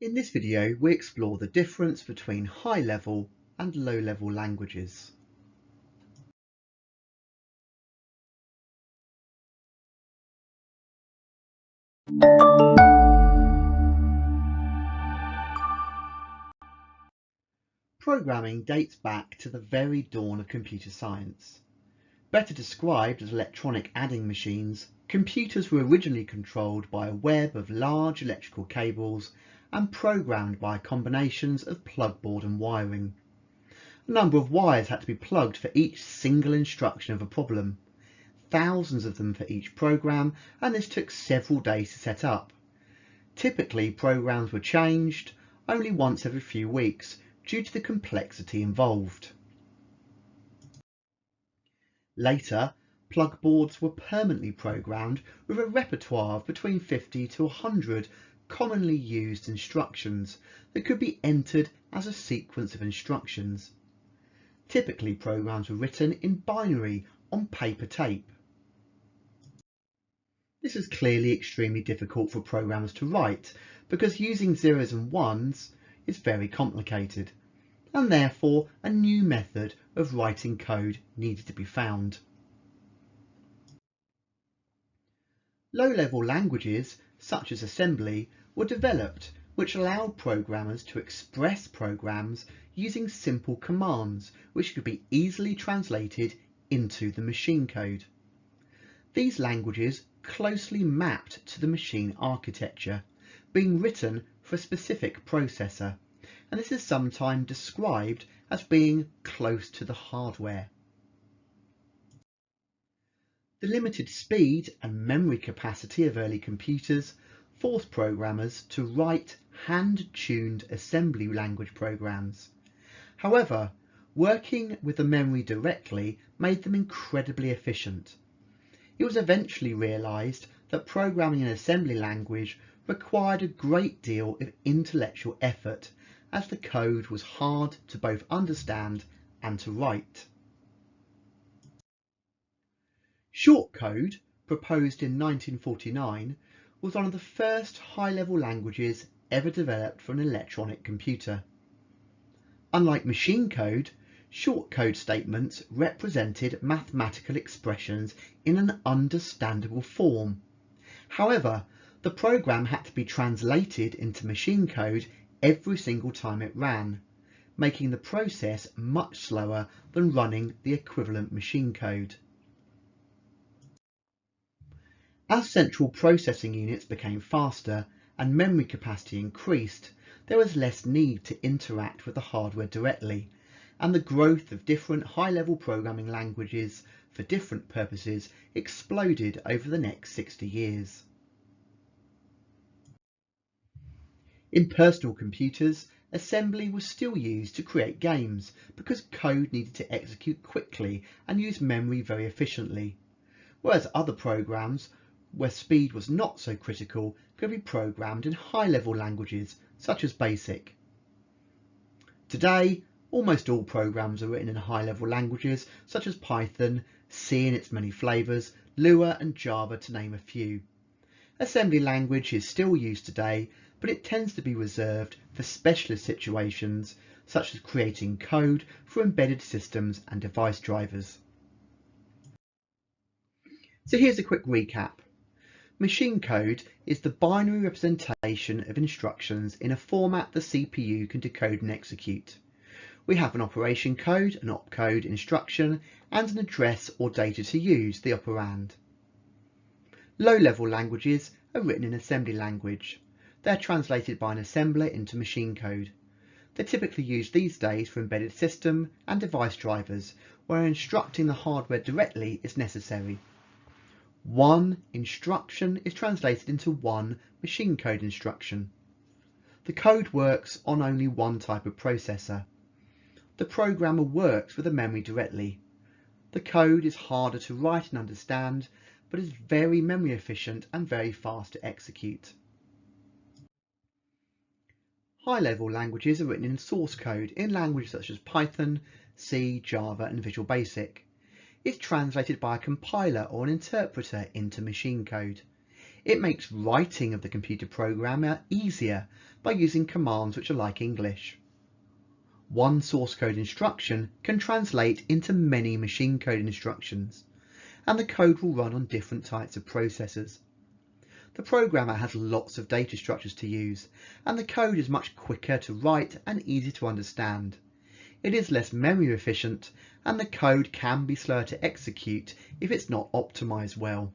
In this video, we explore the difference between high-level and low-level languages. Programming dates back to the very dawn of computer science. Better described as electronic adding machines, computers were originally controlled by a web of large electrical cables and programmed by combinations of plugboard and wiring. A number of wires had to be plugged for each single instruction of a problem, thousands of them for each program, and this took several days to set up. Typically, programs were changed only once every few weeks due to the complexity involved. Later, plugboards were permanently programmed with a repertoire of between 50 to 100 commonly used instructions that could be entered as a sequence of instructions. Typically, programs were written in binary on paper tape. This is clearly extremely difficult for programmers to write because using zeros and ones is very complicated, and therefore a new method of writing code needed to be found. Low-level languages, such as assembly, were developed which allowed programmers to express programs using simple commands which could be easily translated into the machine code. These languages closely mapped to the machine architecture, being written for a specific processor, and this is sometimes described as being close to the hardware. The limited speed and memory capacity of early computers forced programmers to write hand-tuned assembly language programs. However, working with the memory directly made them incredibly efficient. It was eventually realised that programming an assembly language required a great deal of intellectual effort, as the code was hard to both understand and to write. Shortcode, proposed in 1949, was one of the first high-level languages ever developed for an electronic computer. Unlike machine code, shortcode statements represented mathematical expressions in an understandable form. However, the program had to be translated into machine code every single time it ran, making the process much slower than running the equivalent machine code. As central processing units became faster and memory capacity increased, there was less need to interact with the hardware directly, and the growth of different high-level programming languages for different purposes exploded over the next 60 years. In personal computers, assembly was still used to create games because code needed to execute quickly and use memory very efficiently, whereas other programs where speed was not so critical could be programmed in high-level languages such as BASIC. Today, almost all programs are written in high-level languages such as Python, C in its many flavours, Lua and Java to name a few. Assembly language is still used today, but it tends to be reserved for specialist situations such as creating code for embedded systems and device drivers. So here's a quick recap. Machine code is the binary representation of instructions in a format the CPU can decode and execute. We have an operation code, an opcode instruction, and an address or data to use, the operand. Low-level languages are written in assembly language. They're translated by an assembler into machine code. They're typically used these days for embedded system and device drivers, where instructing the hardware directly is necessary. One instruction is translated into one machine code instruction. The code works on only one type of processor. The programmer works with the memory directly. The code is harder to write and understand, but is very memory efficient and very fast to execute. High-level languages are written in source code in languages such as Python, C, Java and Visual Basic. It's translated by a compiler or an interpreter into machine code. It makes writing of the computer program easier by using commands which are like English. One source code instruction can translate into many machine code instructions, and the code will run on different types of processors. The programmer has lots of data structures to use, and the code is much quicker to write and easier to understand. It is less memory efficient, and the code can be slower to execute if it's not optimized well.